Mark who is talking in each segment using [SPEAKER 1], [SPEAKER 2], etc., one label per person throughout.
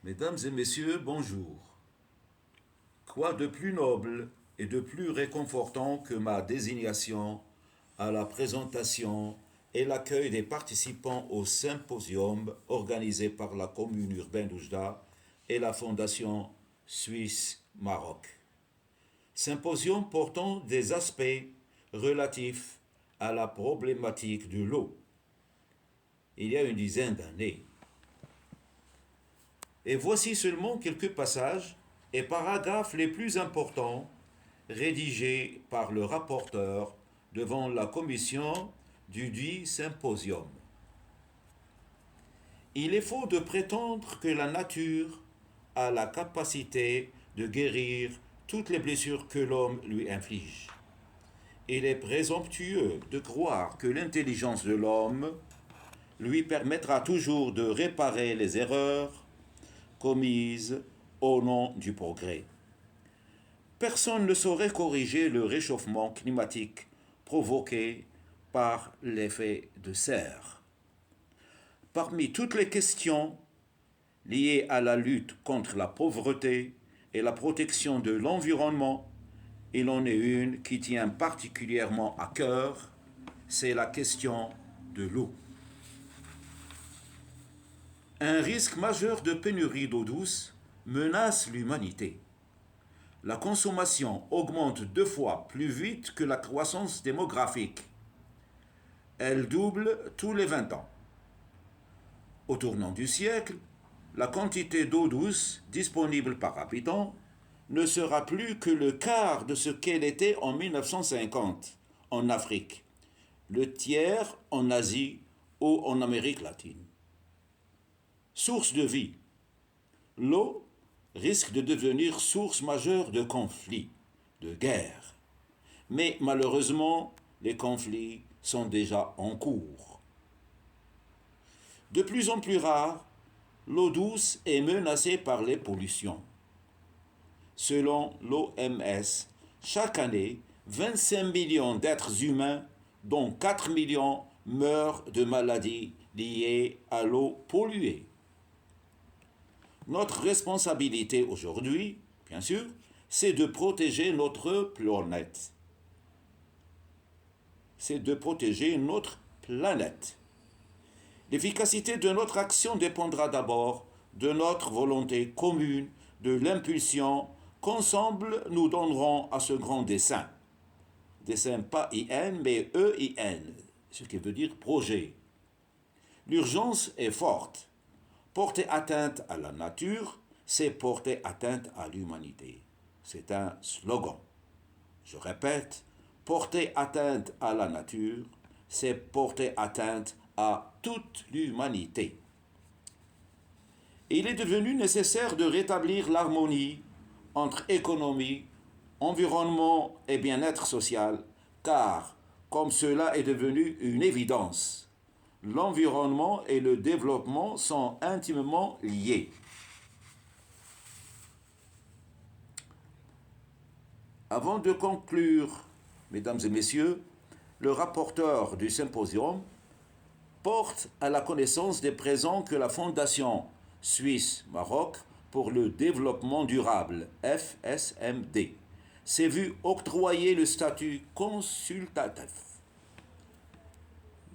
[SPEAKER 1] Mesdames et messieurs, bonjour. Quoi de plus noble et de plus réconfortant que ma désignation à la présentation et l'accueil des participants au symposium organisé par la commune urbaine d'Oujda et la Fondation Suisse Maroc. Symposium portant des aspects relatifs à la problématique de l'eau. Il y a une dizaine d'années. Et voici seulement quelques passages et paragraphes les plus importants rédigés par le rapporteur devant la commission du dit symposium. Il est faux de prétendre que la nature a la capacité de guérir toutes les blessures que l'homme lui inflige. Il est présomptueux de croire que l'intelligence de l'homme lui permettra toujours de réparer les erreurs commises au nom du progrès. Personne ne saurait corriger le réchauffement climatique provoqué par l'effet de serre. Parmi toutes les questions liées à la lutte contre la pauvreté et la protection de l'environnement, il en est une qui tient particulièrement à cœur, c'est la question de l'eau. Un risque majeur de pénurie d'eau douce menace l'humanité. La consommation augmente 2 fois plus vite que la croissance démographique. Elle double tous les 20 ans. Au tournant du siècle, la quantité d'eau douce disponible par habitant ne sera plus que le quart de ce qu'elle était en 1950 en Afrique, le tiers en Asie ou en Amérique latine. Source de vie. L'eau risque de devenir source majeure de conflits, de guerres. Mais malheureusement, les conflits sont déjà en cours. De plus en plus rare, l'eau douce est menacée par les pollutions. Selon l'OMS, chaque année, 25 millions d'êtres humains, dont 4 millions, meurent de maladies liées à l'eau polluée. Notre responsabilité aujourd'hui, bien sûr, c'est de protéger notre planète. C'est de protéger notre planète. L'efficacité de notre action dépendra d'abord de notre volonté commune, de l'impulsion qu'ensemble nous donnerons à ce grand dessein. Dessein pas IN, mais EIN, ce qui veut dire projet. L'urgence est forte. Porter atteinte à la nature, c'est porter atteinte à l'humanité. C'est un slogan. Je répète, porter atteinte à la nature, c'est porter atteinte à toute l'humanité. Il est devenu nécessaire de rétablir l'harmonie entre économie, environnement et bien-être social, car, comme cela est devenu une évidence, l'environnement et le développement sont intimement liés. Avant de conclure, mesdames et messieurs, le rapporteur du symposium porte à la connaissance des présents que la Fondation Suisse Maroc pour le développement durable, FSMD, s'est vu octroyer le statut consultatif.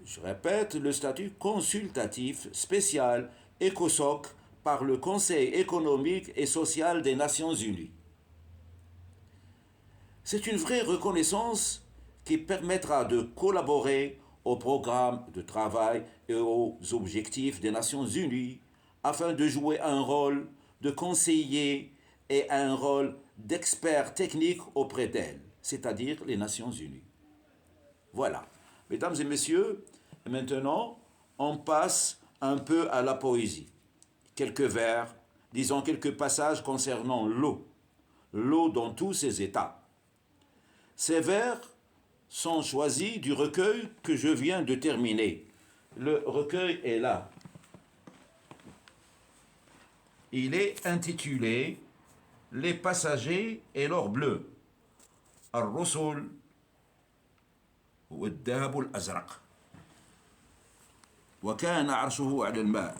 [SPEAKER 1] Je répète, le statut consultatif spécial ECOSOC par le Conseil économique et social des Nations Unies. C'est une vraie reconnaissance qui permettra de collaborer au programme de travail et aux objectifs des Nations Unies afin de jouer un rôle de conseiller et un rôle d'expert technique auprès d'elles, c'est-à-dire les Nations Unies. Voilà. Mesdames et messieurs, maintenant, on passe un peu à la poésie. Quelques vers, disons quelques passages concernant l'eau. L'eau dans tous ses états. Ces vers sont choisis du recueil que je viens de terminer. Le recueil est là. Il est intitulé « Les passagers et l'or bleu ». Ar-Rusul والذهب الأزرق وكان عرشه على الماء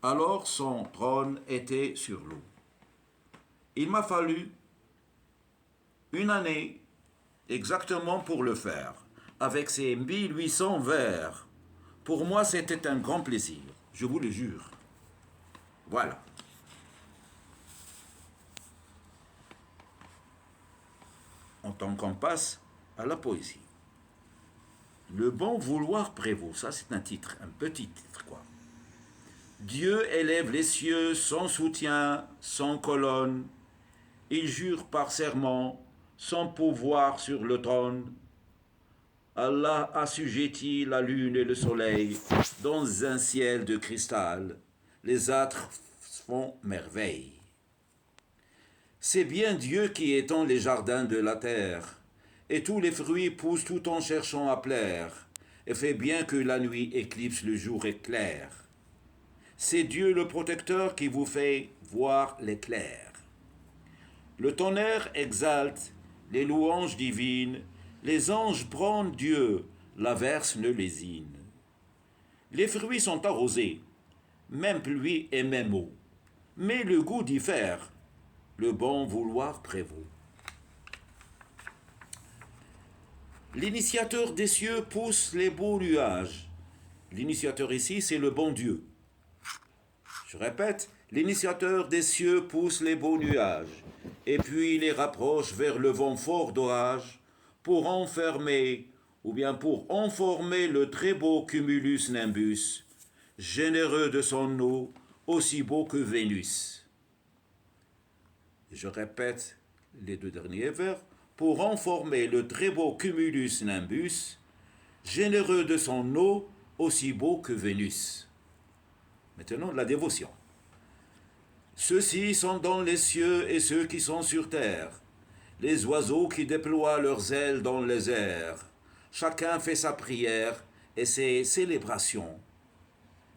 [SPEAKER 1] Alors son trône était sur l'eau. Il m'a fallu une année exactement pour le faire, avec ses 1800 vers. Pour moi, c'était un grand plaisir, je vous le jure. Voilà. En tant qu'on passe à la poésie. Le bon vouloir prévaut, ça c'est un titre, un petit titre quoi. Dieu élève les cieux sans soutien, sans colonne. Il jure par serment, sans pouvoir sur le trône. Allah assujettit la lune et le soleil dans un ciel de cristal. Les âtres font merveille. C'est bien Dieu qui étend les jardins de la terre, et tous les fruits poussent tout en cherchant à plaire, et fait bien que la nuit éclipse le jour éclair. C'est Dieu le protecteur qui vous fait voir l'éclair. Le tonnerre exalte les louanges divines, les anges prônent Dieu, l'averse ne lésine. Les fruits sont arrosés, même pluie et même eau, mais le goût diffère, le bon vouloir prévaut. L'initiateur des cieux pousse les beaux nuages. L'initiateur ici, c'est le bon Dieu. Je répète, l'initiateur des cieux pousse les beaux nuages, et puis les rapproche vers le vent fort d'orage, pour enfermer, ou bien pour enformer le très beau cumulus nimbus, généreux de son eau, aussi beau que Vénus. Je répète les deux derniers vers, pour enformer le très beau cumulus nimbus, généreux de son eau, aussi beau que Vénus. Maintenant, la dévotion. Ceux-ci sont dans les cieux et ceux qui sont sur terre, les oiseaux qui déploient leurs ailes dans les airs. Chacun fait sa prière et ses célébrations.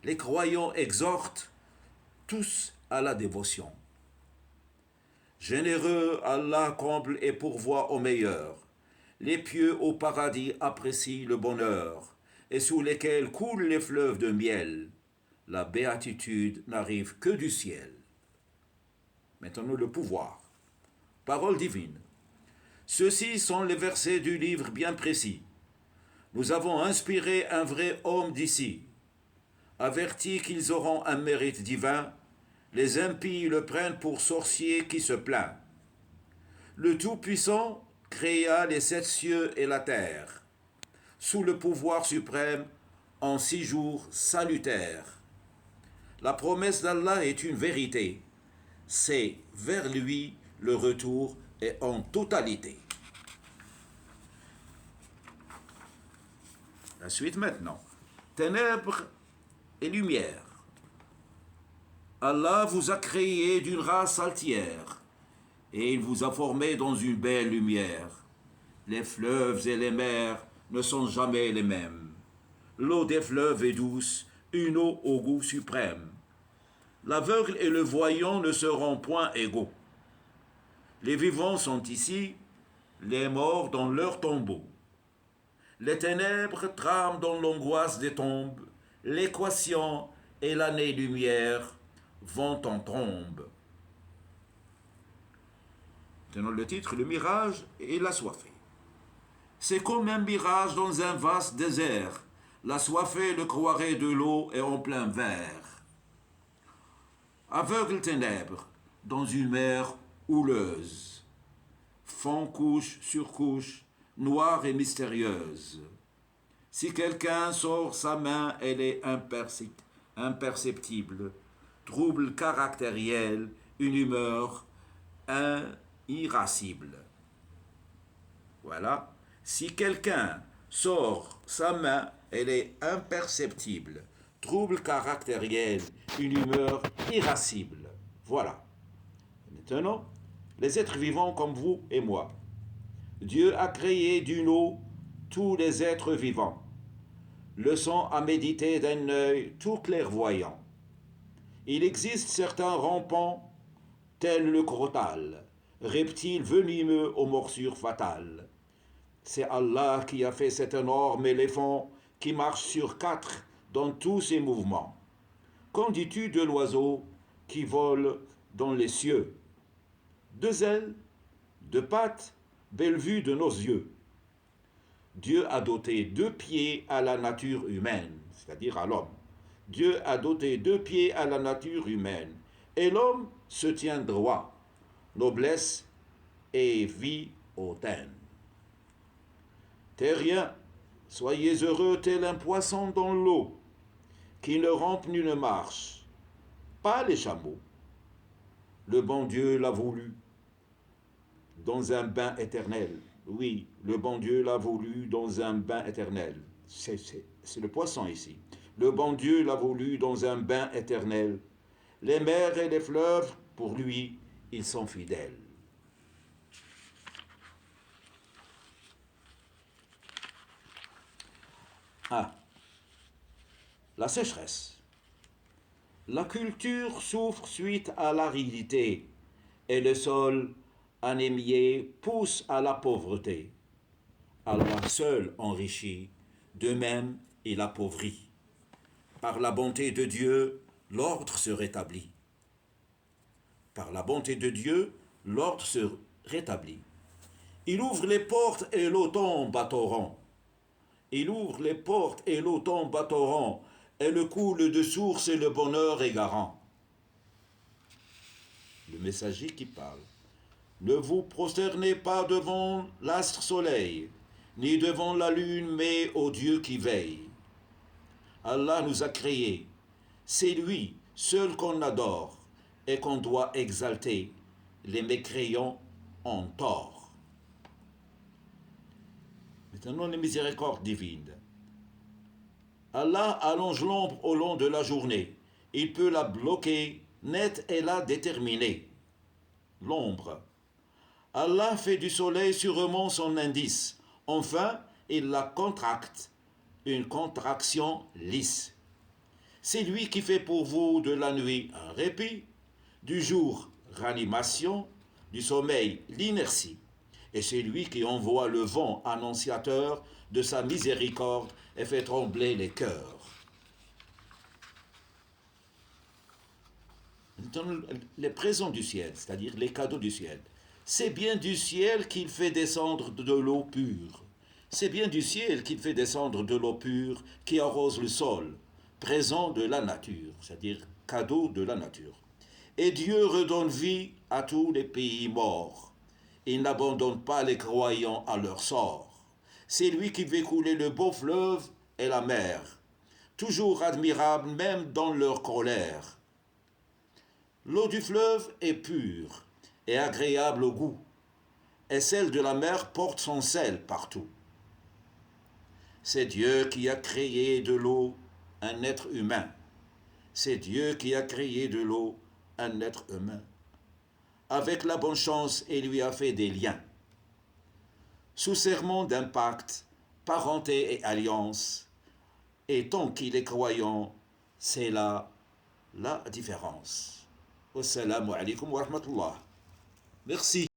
[SPEAKER 1] Les croyants exhortent tous à la dévotion. Généreux, Allah comble et pourvoit au meilleur. Les pieux au paradis apprécient le bonheur, et sous lesquels coulent les fleuves de miel. La béatitude n'arrive que du ciel. Maintenant le pouvoir. Parole divine. Ceux-ci sont les versets du livre bien précis. Nous avons inspiré un vrai homme d'ici. Avertis qu'ils auront un mérite divin, les impies le prennent pour sorcier qui se plaint. Le Tout-Puissant créa les 7 cieux et la terre, sous le pouvoir suprême, en 6 jours salutaires. La promesse d'Allah est une vérité. C'est vers lui le retour est en totalité. La suite maintenant. Ténèbres et lumière. Allah vous a créé d'une race altière, et il vous a formé dans une belle lumière. Les fleuves et les mers ne sont jamais les mêmes. L'eau des fleuves est douce, une eau au goût suprême. L'aveugle et le voyant ne seront point égaux. Les vivants sont ici, les morts dans leur tombeau. Les ténèbres trament dans l'angoisse des tombes, l'équation et l'année-lumière vont en trombe. Tenons le titre, le mirage et l'assoiffé. C'est comme un mirage dans un vaste désert. L'assoiffé le croirait de l'eau et en plein verre. Aveugle ténèbres dans une mer houleuse. Fond couche sur couche, noire et mystérieuse. Si quelqu'un sort sa main, elle est imperceptible. Trouble caractériel, une humeur irascible. Voilà. Si quelqu'un sort sa main, elle est imperceptible. Trouble caractériel, une humeur irascible. Voilà. Maintenant, les êtres vivants comme vous et moi. Dieu a créé d'une eau tous les êtres vivants. Leçon à méditer d'un œil tout clairvoyant. Il existe certains rampants, tels le crotal, reptiles venimeux aux morsures fatales. C'est Allah qui a fait cet énorme éléphant qui marche sur 4 dans tous ses mouvements. Qu'en dis-tu de l'oiseau qui vole dans les cieux? Deux ailes, deux pattes, belle vue de nos yeux. Dieu a doté deux pieds à la nature humaine, c'est-à-dire à l'homme. Dieu a doté deux pieds à la nature humaine, et l'homme se tient droit, noblesse et vie hautaine. Terriens, soyez heureux tel un poisson dans l'eau, qui ne rampe ni ne marche, pas les chameaux. Le bon Dieu l'a voulu dans un bain éternel. Oui, le bon Dieu l'a voulu dans un bain éternel. C'est le poisson ici. Le bon Dieu l'a voulu dans un bain éternel. Les mers et les fleuves, pour lui, ils sont fidèles. Ah, la sécheresse. La culture souffre suite à l'aridité et le sol anémié pousse à la pauvreté. Allah seul enrichit, de même il appauvrit. Par la bonté de Dieu, l'ordre se rétablit. Par la bonté de Dieu, l'ordre se rétablit. Il ouvre les portes et l'eau tombe à torrent. Il ouvre les portes et l'eau tombe à torrent. Elle coule de source et le bonheur est garant. Le messager qui parle. Ne vous prosternez pas devant l'astre soleil, ni devant la lune, mais au Dieu qui veille. Allah nous a créés. C'est lui seul qu'on adore et qu'on doit exalter. Les mécréants ont tort. Maintenant, les miséricordes divines. Allah allonge l'ombre au long de la journée. Il peut la bloquer nette et la déterminer. L'ombre. Allah fait du soleil sûrement son indice. Enfin, il la contracte. Une contraction lisse. C'est lui qui fait pour vous de la nuit un répit, du jour ranimation, du sommeil l'inertie. Et c'est lui qui envoie le vent annonciateur de sa miséricorde et fait trembler les cœurs. Les présents du ciel, c'est-à-dire les cadeaux du ciel, c'est bien du ciel qu'il fait descendre de l'eau pure. C'est bien du ciel qu'il fait descendre de l'eau pure qui arrose le sol, présent de la nature, c'est-à-dire cadeau de la nature. Et Dieu redonne vie à tous les pays morts. Il n'abandonne pas les croyants à leur sort. C'est lui qui fait couler le beau fleuve et la mer, toujours admirable même dans leur colère. L'eau du fleuve est pure et agréable au goût, et celle de la mer porte son sel partout. C'est Dieu qui a créé de l'eau un être humain. C'est Dieu qui a créé de l'eau un être humain. Avec la bonne chance, il lui a fait des liens. Sous serment d'un pacte, parenté et alliance. Et tant qu'il est croyant, c'est là la différence. Wassalamu alaikum wa rahmatullah. Merci.